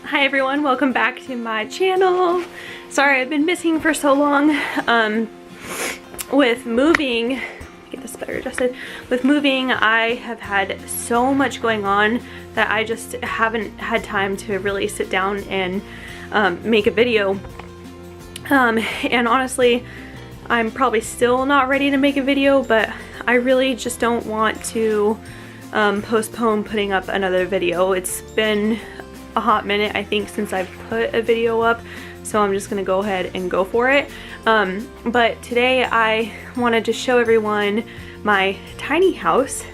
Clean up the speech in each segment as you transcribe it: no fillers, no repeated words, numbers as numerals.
Hi everyone, welcome back to my channel. Sorry I've been missing for so long. With moving, get this better adjusted. With moving, I have had so much going on that I just haven't had time to really sit down and make a video. And honestly, I'm probably still not ready to make a video, but I really just don't want to postpone putting up another video. It's been a hot minute, I think, since I've put a video up, so I'm just gonna go ahead and go for it. But today I wanted to show everyone my tiny house.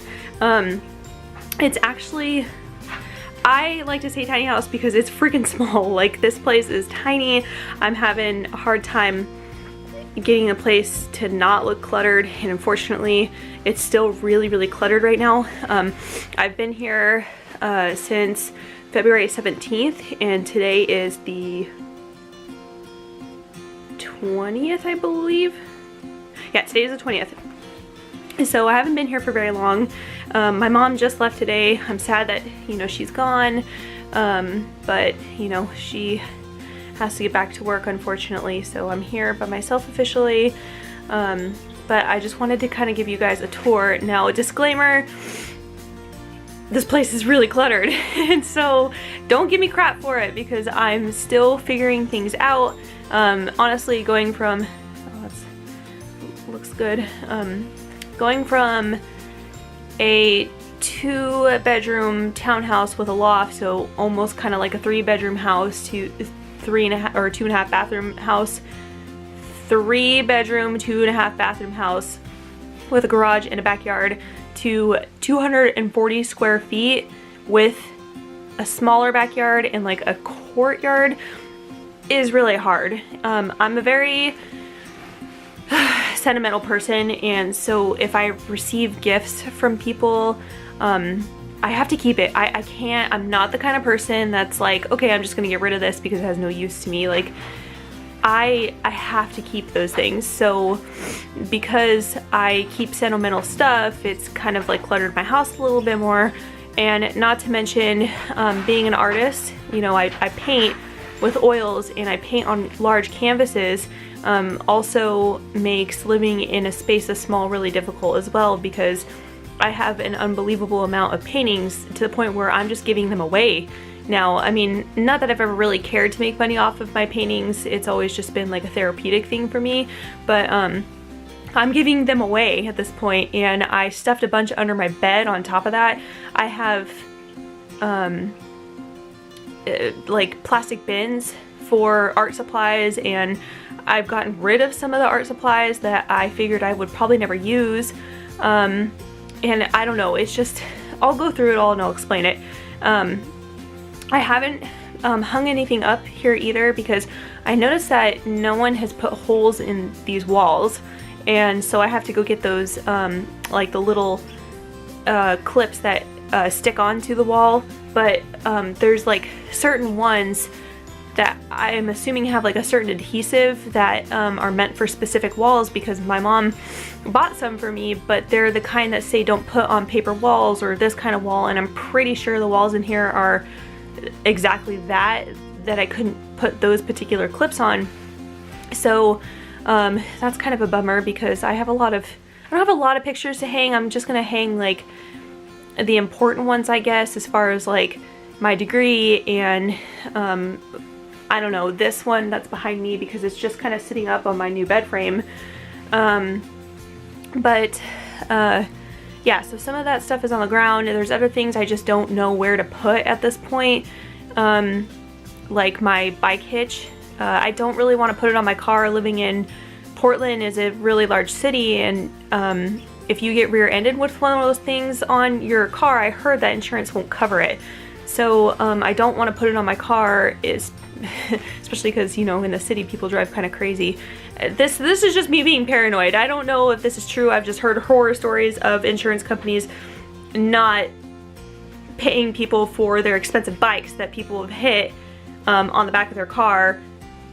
It's actually, I like to say tiny house because it's freaking small. Like, this place is tiny. I'm having a hard time getting a place to not look cluttered, and unfortunately it's still really cluttered right now. I've been here since February 17th, and today is the 20th, I believe. Yeah, today is the 20th. So I haven't been here for very long. My mom just left today. I'm sad that, you know, she's gone, but you know, she has to get back to work, unfortunately, so I'm here by myself officially. But I just wanted to kind of give you guys a tour. Now, a disclaimer, this place is really cluttered, and so don't give me crap for it because I'm still figuring things out. Honestly, going from, oh, that's, looks good, going from a 2-bedroom townhouse with a loft, so almost kind of like a 3-bedroom house, to 3.5 or 2.5 bathroom house, 3-bedroom, 2.5 bathroom house with a garage and a backyard, to 240 square feet with a smaller backyard and like a courtyard is really hard. I'm a very sentimental person, and so if I receive gifts from people, I have to keep it. I can't, I'm not the kind of person that's like, okay, I'm just gonna get rid of this because it has no use to me. Like, I have to keep those things. So because I keep sentimental stuff, it's kind of like cluttered my house a little bit more. And not to mention, being an artist, you know, I paint with oils and I paint on large canvases, also makes living in a space this small really difficult as well, because I have an unbelievable amount of paintings to the point where I'm just giving them away. Now, I mean, not that I've ever really cared to make money off of my paintings, it's always just been like a therapeutic thing for me, but I'm giving them away at this point, and I stuffed a bunch under my bed on top of that. I have like plastic bins for art supplies, and I've gotten rid of some of the art supplies that I figured I would probably never use, and I don't know, it's just, I'll go through it all and I'll explain it. I haven't hung anything up here either because I noticed that no one has put holes in these walls, and so I have to go get those like the little clips that stick onto the wall, but there's like certain ones that I'm assuming have like a certain adhesive that are meant for specific walls, because my mom bought some for me, but they're the kind that say don't put on paper walls or this kind of wall, and I'm pretty sure the walls in here are exactly that I couldn't put those particular clips on. So that's kind of a bummer because I don't have a lot of pictures to hang. I'm just gonna hang like the important ones, I guess, as far as like my degree and I don't know, this one that's behind me because it's just kind of sitting up on my new bed frame. But yeah, so some of that stuff is on the ground, and there's other things I just don't know where to put at this point. Like my bike hitch. I don't really want to put it on my car. Living in Portland is a really large city, and if you get rear-ended with one of those things on your car, I heard that insurance won't cover it. So I don't want to put it on my car, especially because, you know, in the city people drive kind of crazy. This is just me being paranoid. I don't know if this is true. I've just heard horror stories of insurance companies not paying people for their expensive bikes that people have hit on the back of their car,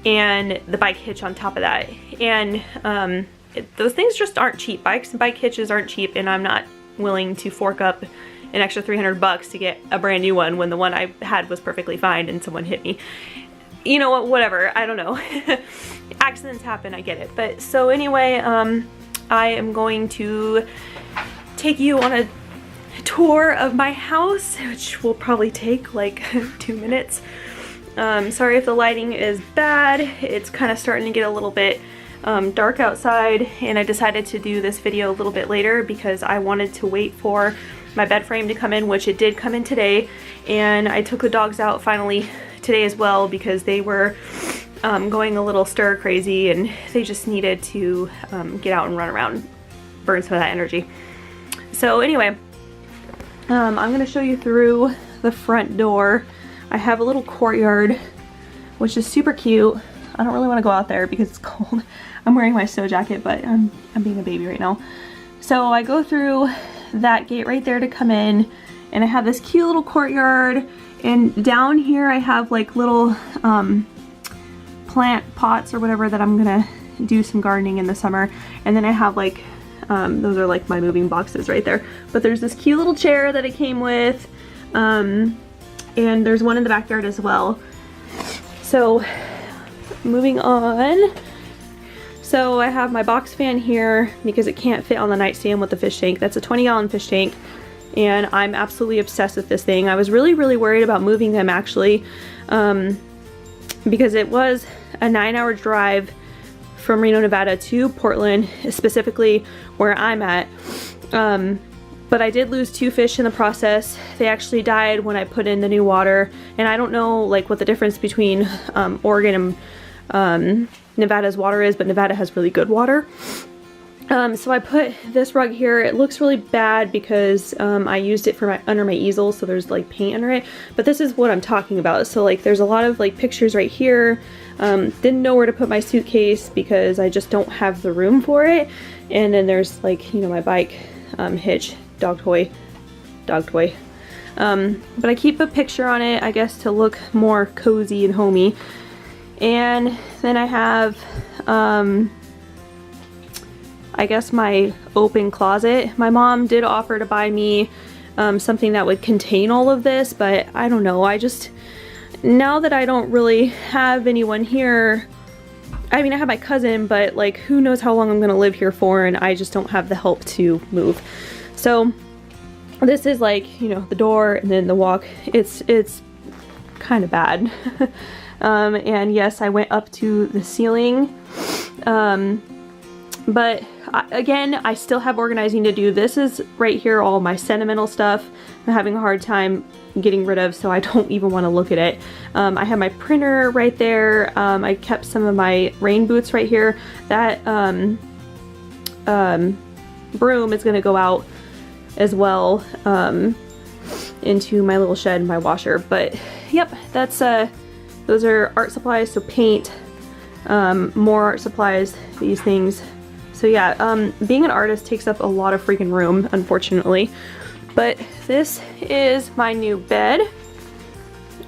and the bike hitch on top of that. And those things just aren't cheap. Bikes and bike hitches aren't cheap, and I'm not willing to fork up an extra $300 to get a brand new one when the one I had was perfectly fine and someone hit me. You know what, whatever, I don't know. Accidents happen, I get it. But so anyway, I am going to take you on a tour of my house, which will probably take like 2 minutes. Sorry if the lighting is bad. It's kind of starting to get a little bit dark outside, and I decided to do this video a little bit later because I wanted to wait for my bed frame to come in, which it did come in today, and I took the dogs out finally today as well because they were going a little stir crazy and they just needed to get out and run around, burn some of that energy. So anyway, I'm going to show you through the front door. I have a little courtyard, which is super cute. I don't really want to go out there because it's cold. I'm wearing my snow jacket, but I'm being a baby right now. So I go through that gate right there to come in, and I have this cute little courtyard, and down here I have like little plant pots or whatever that I'm gonna do some gardening in the summer, and then I have like those are like my moving boxes right there. But there's this cute little chair that it came with, and there's one in the backyard as well. So moving on, so I have my box fan here because it can't fit on the nightstand with the fish tank. That's a 20-gallon fish tank, and I'm absolutely obsessed with this thing. I was really worried about moving them actually, because it was a 9-hour drive from Reno, Nevada to Portland, specifically where I'm at. But I did lose 2 fish in the process. They actually died when I put in the new water, and I don't know like what the difference between Oregon and Nevada's water is, but Nevada has really good water. So I put this rug here. It looks really bad because I used it for under my easel, so there's like paint under it, but this is what I'm talking about. So like there's a lot of like pictures right here. Didn't know where to put my suitcase because I just don't have the room for it. And then there's like, you know, my bike hitch, dog toy. But I keep a picture on it, I guess, to look more cozy and homey. And then I have I guess my open closet. My mom did offer to buy me something that would contain all of this, but I don't know. I just, now that I don't really have anyone here, I mean I have my cousin, but like who knows how long I'm gonna live here for, and I just don't have the help to move. So this is like, you know, the door and then the walk. It's kind of bad. And yes, I went up to the ceiling. But again, I still have organizing to do. This is right here, all my sentimental stuff I'm having a hard time getting rid of, so I don't even want to look at it. I have my printer right there. I kept some of my rain boots right here. That broom is going to go out as well into my little shed, my washer. But yep, that's those are art supplies, so paint, more art supplies, these things. So yeah, being an artist takes up a lot of freaking room, unfortunately. But this is my new bed.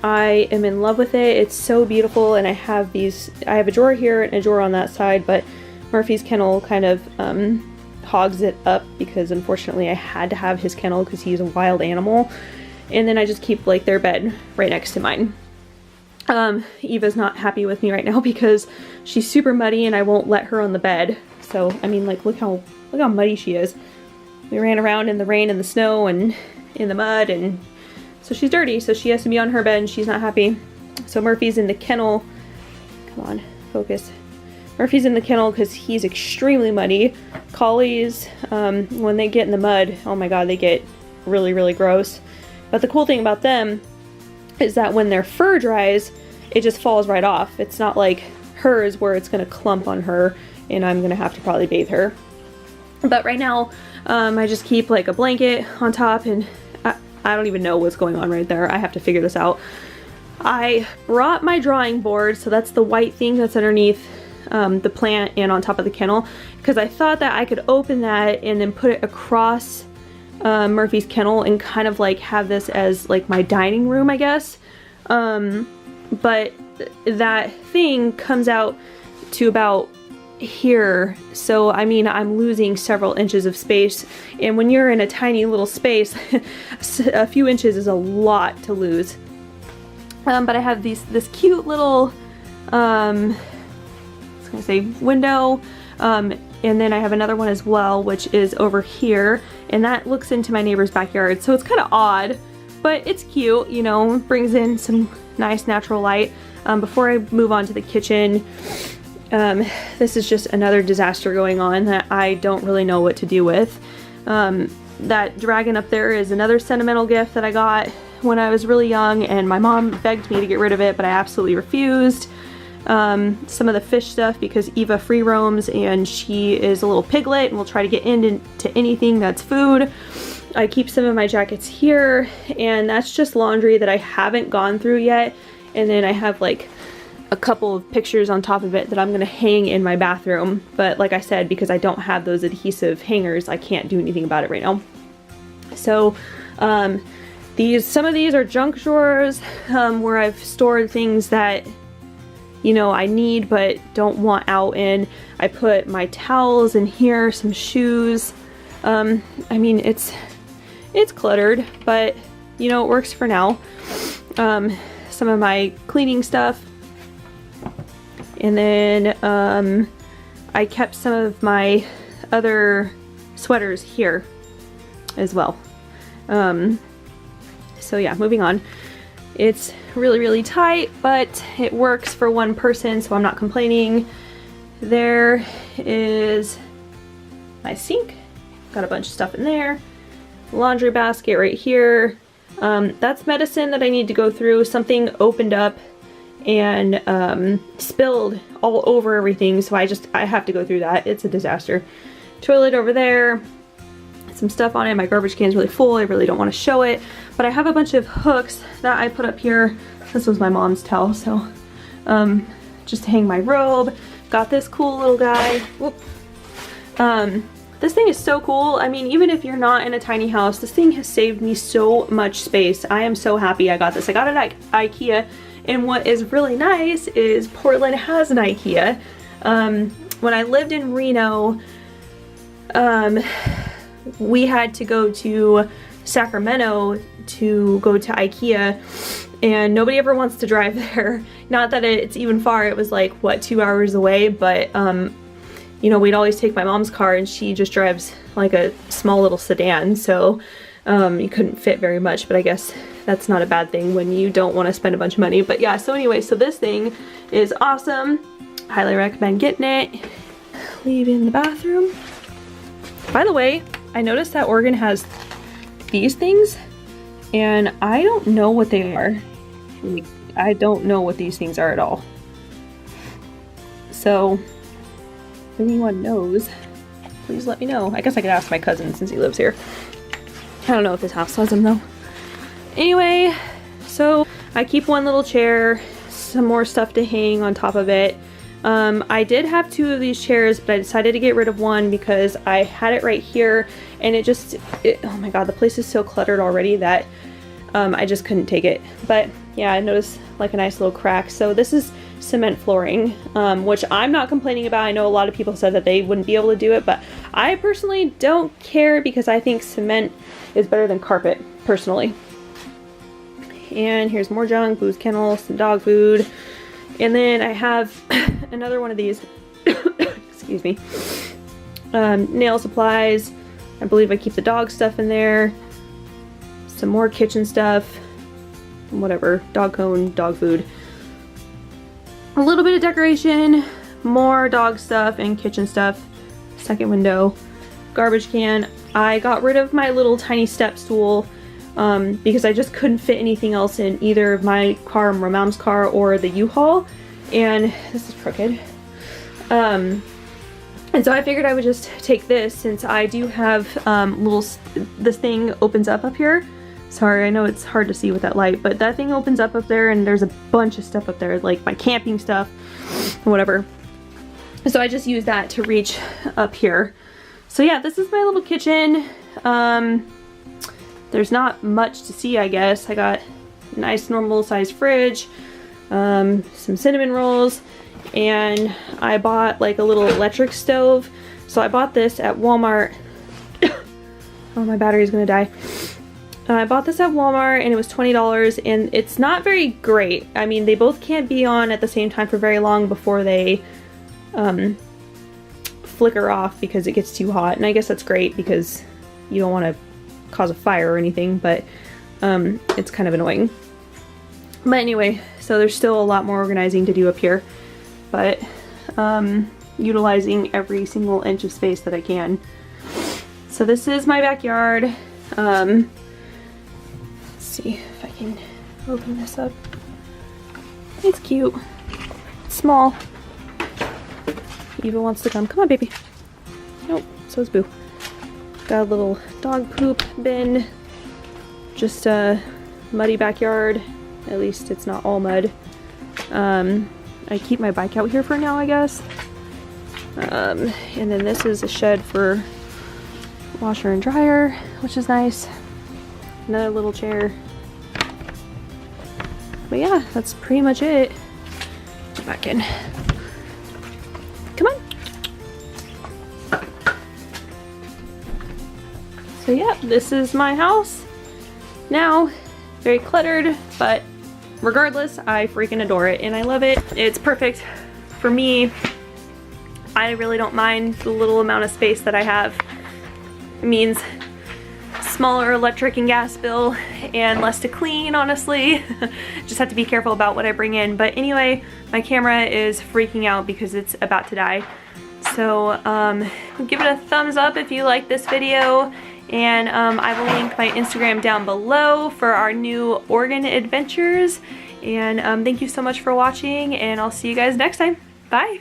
I am in love with it. It's so beautiful, and I have a drawer here and a drawer on that side, but Murphy's kennel kind of hogs it up because unfortunately I had to have his kennel because he's a wild animal. And then I just keep like their bed right next to mine. Eva's not happy with me right now because she's super muddy and I won't let her on the bed. So, I mean, like, look how muddy she is. We ran around in the rain and the snow and in the mud, and so she's dirty, so she has to be on her bed and she's not happy. So Murphy's in the kennel. Come on, focus. Murphy's in the kennel because he's extremely muddy. Collies, when they get in the mud, oh my god, they get really gross. But the cool thing about them is that when their fur dries, it just falls right off. It's not like hers where it's gonna clump on her and I'm gonna have to probably bathe her. But right now, I just keep like a blanket on top, and I don't even know what's going on right there. I have to figure this out. I brought my drawing board, so that's the white thing that's underneath the plant and on top of the kennel, because I thought that I could open that and then put it across Murphy's kennel and kind of like have this as like my dining room, I guess. But that thing comes out to about here, so I mean I'm losing several inches of space, and when you're in a tiny little space a few inches is a lot to lose. But I have this cute little I was gonna say window, and then I have another one as well, which is over here, and that looks into my neighbor's backyard, so it's kind of odd, but it's cute, you know, brings in some nice natural light. Before I move on to the kitchen, this is just another disaster going on that I don't really know what to do with. That dragon up there is another sentimental gift that I got when I was really young, and my mom begged me to get rid of it, but I absolutely refused. Some of the fish stuff, because Eva free roams and she is a little piglet and will try to get into anything that's food. I keep some of my jackets here, and that's just laundry that I haven't gone through yet. And then I have like a couple of pictures on top of it that I'm gonna hang in my bathroom. But like I said, because I don't have those adhesive hangers, I can't do anything about it right now. So some of these are junk drawers, where I've stored things that, you know, I need but don't want out in. I put my towels in here, some shoes. I mean, it's cluttered, but you know, it works for now. Some of my cleaning stuff. And then I kept some of my other sweaters here as well. So yeah, moving on. It's really tight, but it works for one person, so I'm not complaining. There is my sink. Got a bunch of stuff in there. Laundry basket right here. That's medicine that I need to go through. Something opened up and spilled all over everything, so I have to go through that. It's a disaster. Toilet over there. Some stuff on it. My garbage can is really full. I really don't want to show it, but I have a bunch of hooks that I put up here. This was my mom's towel, so just to hang my robe. Got this cool little guy. Whoop. This thing is so cool. I mean, even if you're not in a tiny house, this thing has saved me so much space. I am so happy I got this. I got it at IKEA, and what is really nice is Portland has an IKEA. When I lived in Reno, we had to go to Sacramento to go to IKEA, and nobody ever wants to drive there. Not that it's even far, it was like, what, 2 hours away, but you know, we'd always take my mom's car, and she just drives like a small little sedan, so you couldn't fit very much, but I guess that's not a bad thing when you don't want to spend a bunch of money. But yeah, so anyway, so this thing is awesome. Highly recommend getting it. Leave in the bathroom. By the way, I noticed that Oregon has these things, and I don't know what they are. Like, I don't know what these things are at all. So, if anyone knows, please let me know. I guess I could ask my cousin since he lives here. I don't know if his house has them though. Anyway, so I keep one little chair, some more stuff to hang on top of it. I did have 2 of these chairs, but I decided to get rid of one because I had it right here, and oh my god, the place is so cluttered already that I just couldn't take it. But yeah, I noticed like a nice little crack. So this is cement flooring, which I'm not complaining about. I know a lot of people said that they wouldn't be able to do it, but I personally don't care because I think cement is better than carpet, personally. And here's more junk, Boo's Kennel, some dog food. And then I have another one of these, excuse me, nail supplies. I believe I keep the dog stuff in there. Some more kitchen stuff, whatever, dog cone, dog food. A little bit of decoration, more dog stuff and kitchen stuff. Second window, garbage can. I got rid of my little tiny step stool because I just couldn't fit anything else in either my car, my mom's car, or the U-Haul. And this is crooked. And so I figured I would just take this, since I do have this thing opens up here. Sorry, I know it's hard to see with that light, but that thing opens up there, and there's a bunch of stuff up there, like my camping stuff, whatever. So I just use that to reach up here. So yeah, this is my little kitchen. There's not much to see, I guess. I got a nice normal sized fridge, some cinnamon rolls, and I bought like a little electric stove. So I bought this at Walmart. Oh, my battery's gonna die. I bought this at Walmart and it was $20, and it's not very great. I mean, they both can't be on at the same time for very long before they flicker off because it gets too hot. And I guess that's great because you don't want to cause a fire or anything, but it's kind of annoying. But anyway, so there's still a lot more organizing to do up here, but utilizing every single inch of space that I can. So this is my backyard. Let's see if I can open this up. It's cute. It's small. Eva wants to come. Come on, baby. Nope, so is Boo. Got a little dog poop bin. Just a muddy backyard. At least it's not all mud. I keep my bike out here for now, I guess. And then this is a shed for washer and dryer, which is nice. Another little chair. But yeah, that's pretty much it. Get back in. Come on. So yeah, this is my house now. Very cluttered, but regardless, I freaking adore it and I love it. It's perfect for me. I really don't mind the little amount of space that I have. It means smaller electric and gas bill and less to clean, honestly. Just have to be careful about what I bring in. But anyway, my camera is freaking out because it's about to die. So give it a thumbs up if you like this video. And I will link my Instagram down below for our new Oregon adventures. And thank you so much for watching, and I'll see you guys next time. Bye!